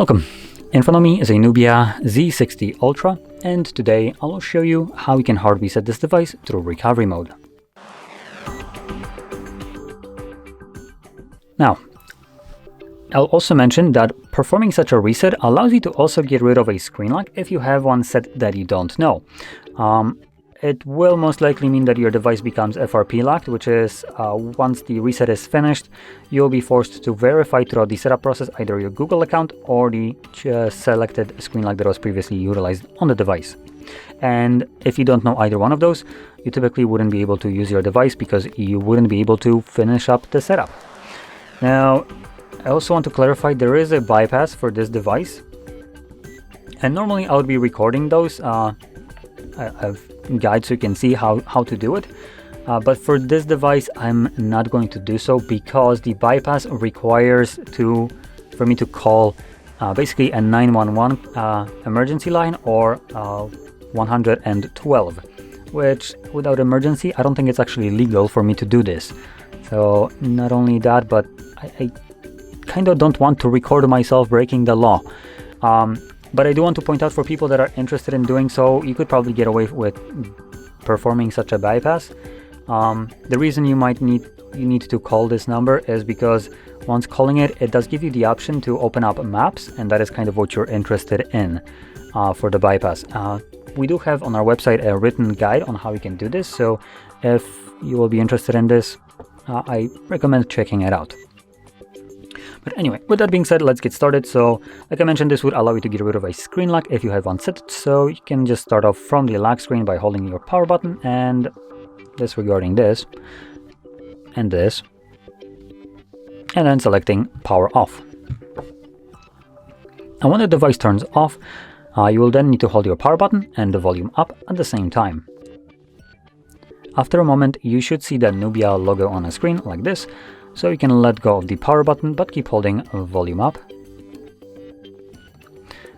Welcome. In front of me is a NUBIA Z60 Ultra, and today I will show you how you can hard reset this device through recovery mode. Now, I'll also mention that performing such a reset allows you to also get rid of a screen lock if you have one set that you don't know. It will most likely mean that your device becomes FRP locked, which is once the reset is finished, you'll be forced to verify throughout the setup process either your Google account or the selected screen lock that was previously utilized on the device. And if you don't know either one of those, you typically wouldn't be able to use your device because you wouldn't be able to finish up the setup. Now, I also want to clarify there is a bypass for this device, and normally I would be recording those. I have guides so you can see how to do it, but for this device I'm not going to do so because the bypass requires for me to call basically a 911 emergency line or 112, which without emergency I don't think it's actually legal for me to do this. So not only that, but I kind of don't want to record myself breaking the law. But I do want to point out for people that are interested in doing so, you could probably get away with performing such a bypass. The reason you need to call this number is because once calling it does give you the option to open up maps, and that is kind of what you're interested in for the bypass. We do have on our website a written guide on how you can do this, so if you will be interested in this, I recommend checking it out. But anyway, with that being said, let's get started. So, like I mentioned, this would allow you to get rid of a screen lock if you have one set. So you can just start off from the lock screen by holding your power button and disregarding this and this, and then selecting power off. And when the device turns off, you will then need to hold your power button and the volume up at the same time. After a moment, you should see the NUBIA logo on a screen like this. So you can let go of the power button but keep holding volume up.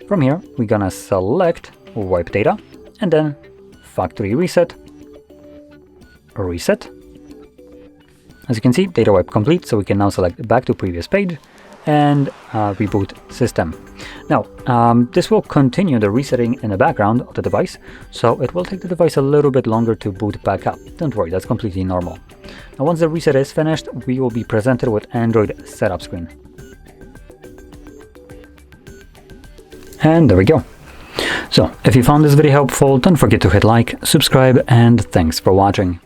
From here, we're gonna select wipe data and then factory reset, reset. As you can see, data wipe complete, so we can now select back to previous page and reboot system. Now, this will continue the resetting in the background of the device, so it will take the device a little bit longer to boot back up. Don't worry, that's completely normal. Now, once the reset is finished, we will be presented with Android setup screen. And there we go. So, if you found this video helpful, don't forget to hit like, subscribe, and thanks for watching.